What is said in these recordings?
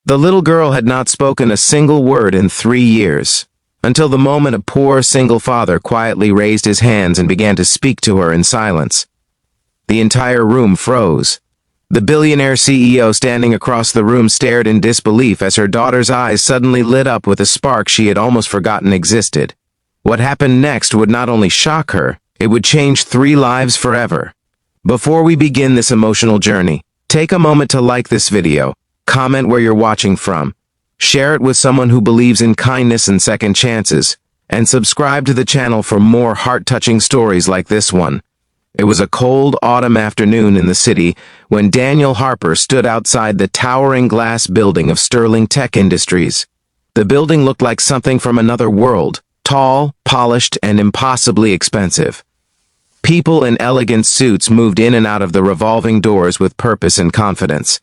The little girl had not spoken a single word in 3 years, until the moment a poor single father quietly raised his hands and began to speak to her in silence. The entire room froze. The billionaire CEO standing across the room stared in disbelief as her daughter's eyes suddenly lit up with a spark she had almost forgotten existed. What happened next would not only shock her, it would change 3 lives forever. Before we begin this emotional journey, take a moment to like this video, comment where you're watching from, share it with someone who believes in kindness and second chances, and subscribe to the channel for more heart-touching stories like this one. It was a cold autumn afternoon in the city when Daniel Harper stood outside the towering glass building of Sterling Tech Industries. The building looked like something from another world, tall, polished, and impossibly expensive. People in elegant suits moved in and out of the revolving doors with purpose and confidence.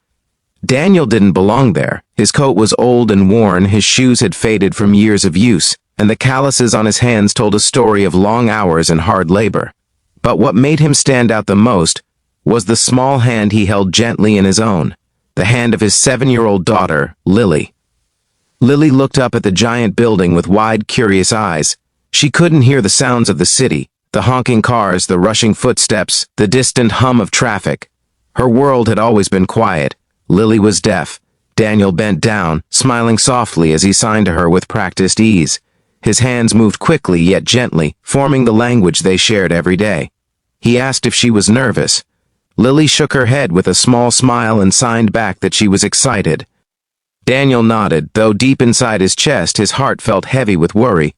Daniel didn't belong there. His coat was old and worn, his shoes had faded from years of use, and the calluses on his hands told a story of long hours and hard labor. But what made him stand out the most was the small hand he held gently in his own, the hand of his 7-year-old daughter, Lily. Lily looked up at the giant building with wide, curious eyes. She couldn't hear the sounds of the city, the honking cars, the rushing footsteps, the distant hum of traffic. Her world had always been quiet. Lily was deaf. Daniel bent down, smiling softly as he signed to her with practiced ease. His hands moved quickly yet gently, forming the language they shared every day. He asked if she was nervous. Lily shook her head with a small smile and signed back that she was excited. Daniel nodded, though deep inside his chest his heart felt heavy with worry.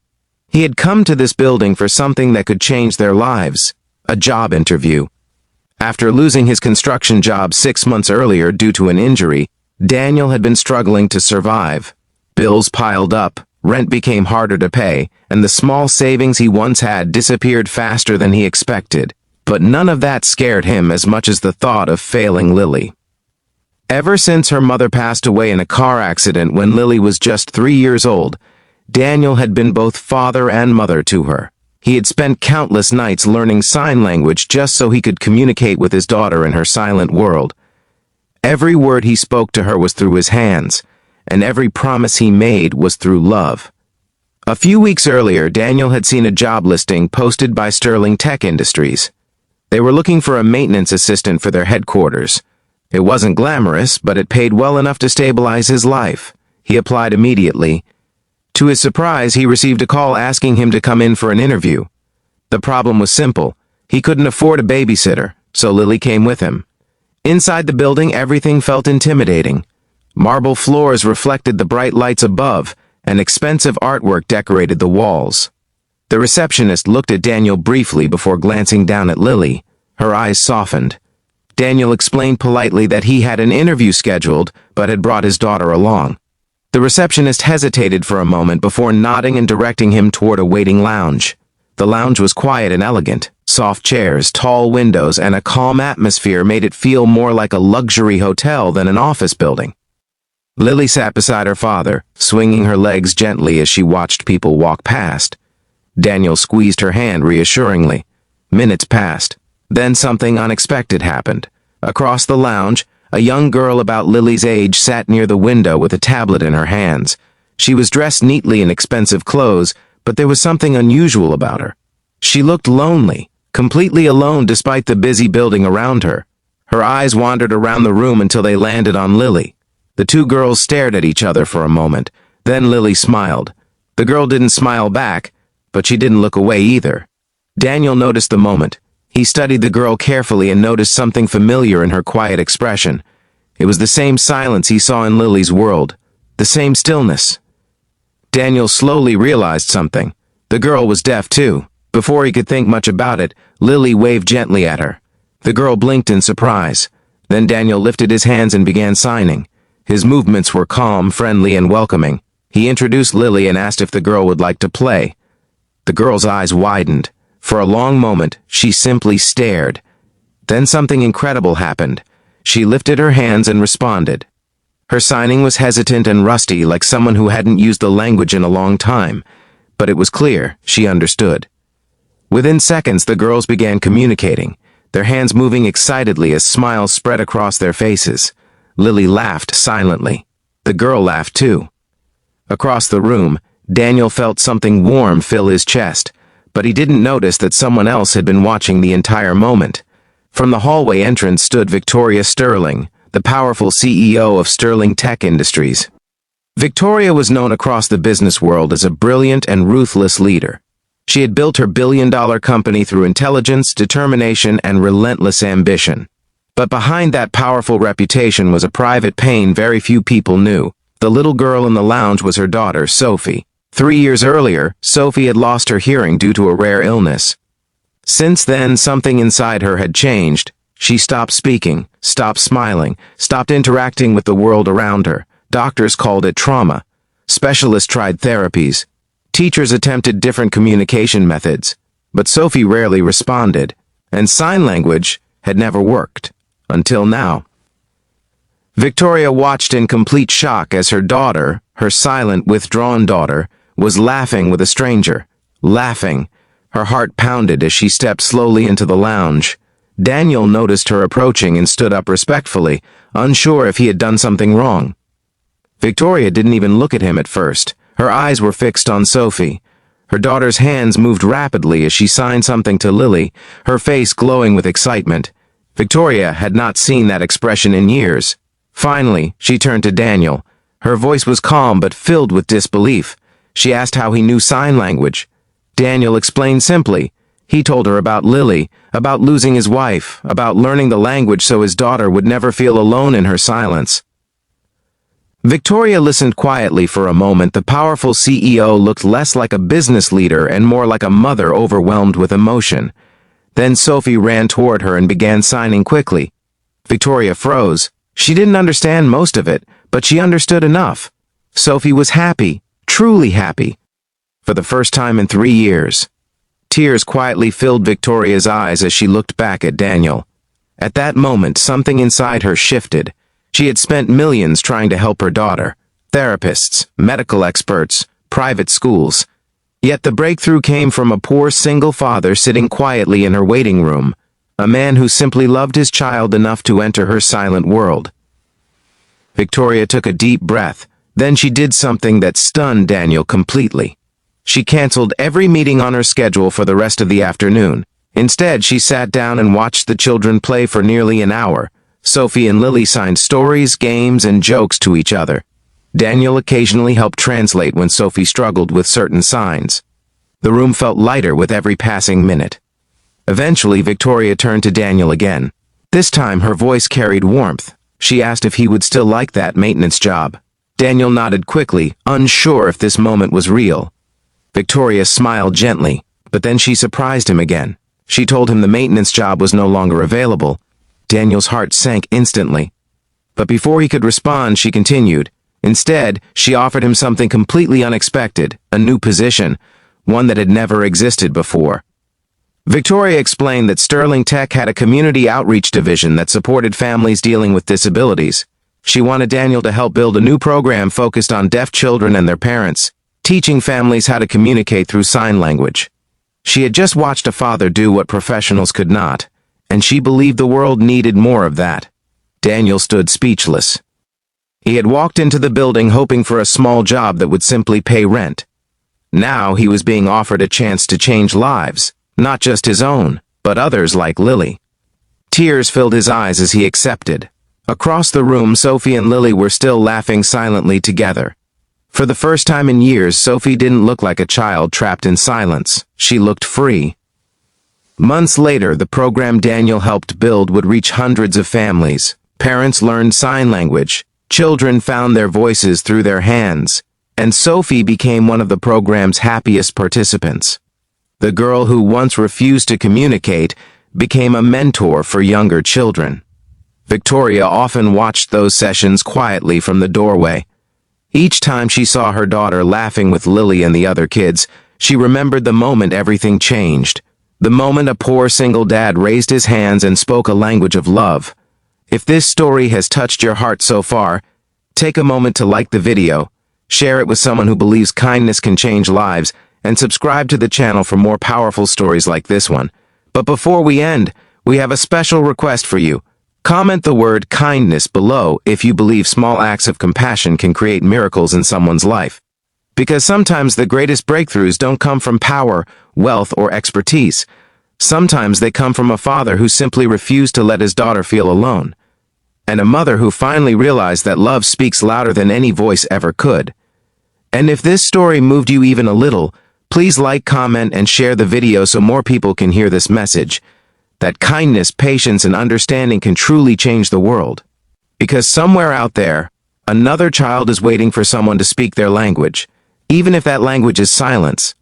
He had come to this building for something that could change their lives, a job interview. After losing his construction job 6 months earlier due to an injury, Daniel had been struggling to survive. Bills piled up, rent became harder to pay, and the small savings he once had disappeared faster than he expected. But none of that scared him as much as the thought of failing Lily. Ever since her mother passed away in a car accident when Lily was just 3 years old, Daniel had been both father and mother to her. He had spent countless nights learning sign language just so he could communicate with his daughter in her silent world. Every word he spoke to her was through his hands, and every promise he made was through love. A few weeks earlier, Daniel had seen a job listing posted by Sterling Tech Industries. They were looking for a maintenance assistant for their headquarters. It wasn't glamorous, but it paid well enough to stabilize his life. He applied immediately. To his surprise, he received a call asking him to come in for an interview. The problem was simple. He couldn't afford a babysitter, so Lily came with him. Inside the building, everything felt intimidating. Marble floors reflected the bright lights above, and expensive artwork decorated the walls. The receptionist looked at Daniel briefly before glancing down at Lily. Her eyes softened. Daniel explained politely that he had an interview scheduled, but had brought his daughter along. The receptionist hesitated for a moment before nodding and directing him toward a waiting lounge. The lounge was quiet and elegant. Soft chairs, tall windows, and a calm atmosphere made it feel more like a luxury hotel than an office building. Lily sat beside her father, swinging her legs gently as she watched people walk past. Daniel squeezed her hand reassuringly. Minutes passed. Then something unexpected happened. Across the lounge, a young girl about Lily's age sat near the window with a tablet in her hands. She was dressed neatly in expensive clothes, but there was something unusual about her. She looked lonely, completely alone despite the busy building around her. Her eyes wandered around the room until they landed on Lily. The two girls stared at each other for a moment. Then Lily smiled. The girl didn't smile back, but she didn't look away either. Daniel noticed the moment. He studied the girl carefully and noticed something familiar in her quiet expression. It was the same silence he saw in Lily's world, the same stillness. Daniel slowly realized something. The girl was deaf too. Before he could think much about it, Lily waved gently at her. The girl blinked in surprise. Then Daniel lifted his hands and began signing. His movements were calm, friendly, and welcoming. He introduced Lily and asked if the girl would like to play. The girl's eyes widened. For a long moment, she simply stared. Then something incredible happened. She lifted her hands and responded. Her signing was hesitant and rusty, like someone who hadn't used the language in a long time, but it was clear she understood. Within seconds, the girls began communicating, their hands moving excitedly as smiles spread across their faces. Lily laughed silently. The girl laughed too. Across the room, Daniel felt something warm fill his chest, but he didn't notice that someone else had been watching the entire moment. From the hallway entrance stood Victoria Sterling, the powerful CEO of Sterling Tech Industries. Victoria was known across the business world as a brilliant and ruthless leader. She had built her billion-dollar company through intelligence, determination, and relentless ambition. But behind that powerful reputation was a private pain very few people knew. The little girl in the lounge was her daughter, Sophie. 3 years earlier, Sophie had lost her hearing due to a rare illness. Since then, something inside her had changed. She stopped speaking, stopped smiling, stopped interacting with the world around her. Doctors called it trauma. Specialists tried therapies. Teachers attempted different communication methods. But Sophie rarely responded, and sign language had never worked. Until now. Victoria watched in complete shock as her daughter, her silent, withdrawn daughter, was laughing with a stranger. Laughing. Her heart pounded as she stepped slowly into the lounge. Daniel noticed her approaching and stood up respectfully, unsure if he had done something wrong. Victoria didn't even look at him at first. Her eyes were fixed on Sophie. Her daughter's hands moved rapidly as she signed something to Lily, her face glowing with excitement. Victoria had not seen that expression in years. Finally, she turned to Daniel. Her voice was calm but filled with disbelief. She asked how he knew sign language. Daniel explained simply. He told her about Lily, about losing his wife, about learning the language so his daughter would never feel alone in her silence. Victoria listened quietly for a moment. The powerful CEO looked less like a business leader and more like a mother overwhelmed with emotion. Then Sophie ran toward her and began signing quickly. Victoria froze. She didn't understand most of it, but she understood enough. Sophie was happy, truly happy. For the first time in 3 years. Tears quietly filled Victoria's eyes as she looked back at Daniel. At that moment, something inside her shifted. She had spent millions trying to help her daughter. Therapists, medical experts, private schools. Yet the breakthrough came from a poor single father sitting quietly in her waiting room. A man who simply loved his child enough to enter her silent world. Victoria took a deep breath. Then she did something that stunned Daniel completely. She canceled every meeting on her schedule for the rest of the afternoon. Instead, she sat down and watched the children play for nearly an hour. Sophie and Lily signed stories, games, and jokes to each other. Daniel occasionally helped translate when Sophie struggled with certain signs. The room felt lighter with every passing minute. Eventually, Victoria turned to Daniel again. This time, her voice carried warmth. She asked if he would still like that maintenance job. Daniel nodded quickly, unsure if this moment was real. Victoria smiled gently, but then she surprised him again. She told him the maintenance job was no longer available. Daniel's heart sank instantly. But before he could respond, she continued. Instead, she offered him something completely unexpected, a new position, one that had never existed before. Victoria explained that Sterling Tech had a community outreach division that supported families dealing with disabilities. She wanted Daniel to help build a new program focused on deaf children and their parents, teaching families how to communicate through sign language. She had just watched a father do what professionals could not, and she believed the world needed more of that. Daniel stood speechless. He had walked into the building hoping for a small job that would simply pay rent. Now he was being offered a chance to change lives, not just his own, but others like Lily. Tears filled his eyes as he accepted. Across the room, Sophie and Lily were still laughing silently together. For the first time in years, Sophie didn't look like a child trapped in silence. She looked free. Months later, the program Daniel helped build would reach hundreds of families. Parents learned sign language. Children found their voices through their hands. And Sophie became one of the program's happiest participants. The girl who once refused to communicate became a mentor for younger children. Victoria often watched those sessions quietly from the doorway. Each time she saw her daughter laughing with Lily and the other kids, she remembered the moment everything changed. The moment a poor single dad raised his hands and spoke a language of love. If this story has touched your heart so far, take a moment to like the video, share it with someone who believes kindness can change lives, and subscribe to the channel for more powerful stories like this one. But before we end, we have a special request for you. Comment the word kindness below if you believe small acts of compassion can create miracles in someone's life. Because sometimes the greatest breakthroughs don't come from power, wealth, or expertise. Sometimes they come from a father who simply refused to let his daughter feel alone. And a mother who finally realized that love speaks louder than any voice ever could. And if this story moved you even a little, please like, comment, and share the video so more people can hear this message. That kindness, patience, and understanding can truly change the world. Because somewhere out there, another child is waiting for someone to speak their language, even if that language is silence.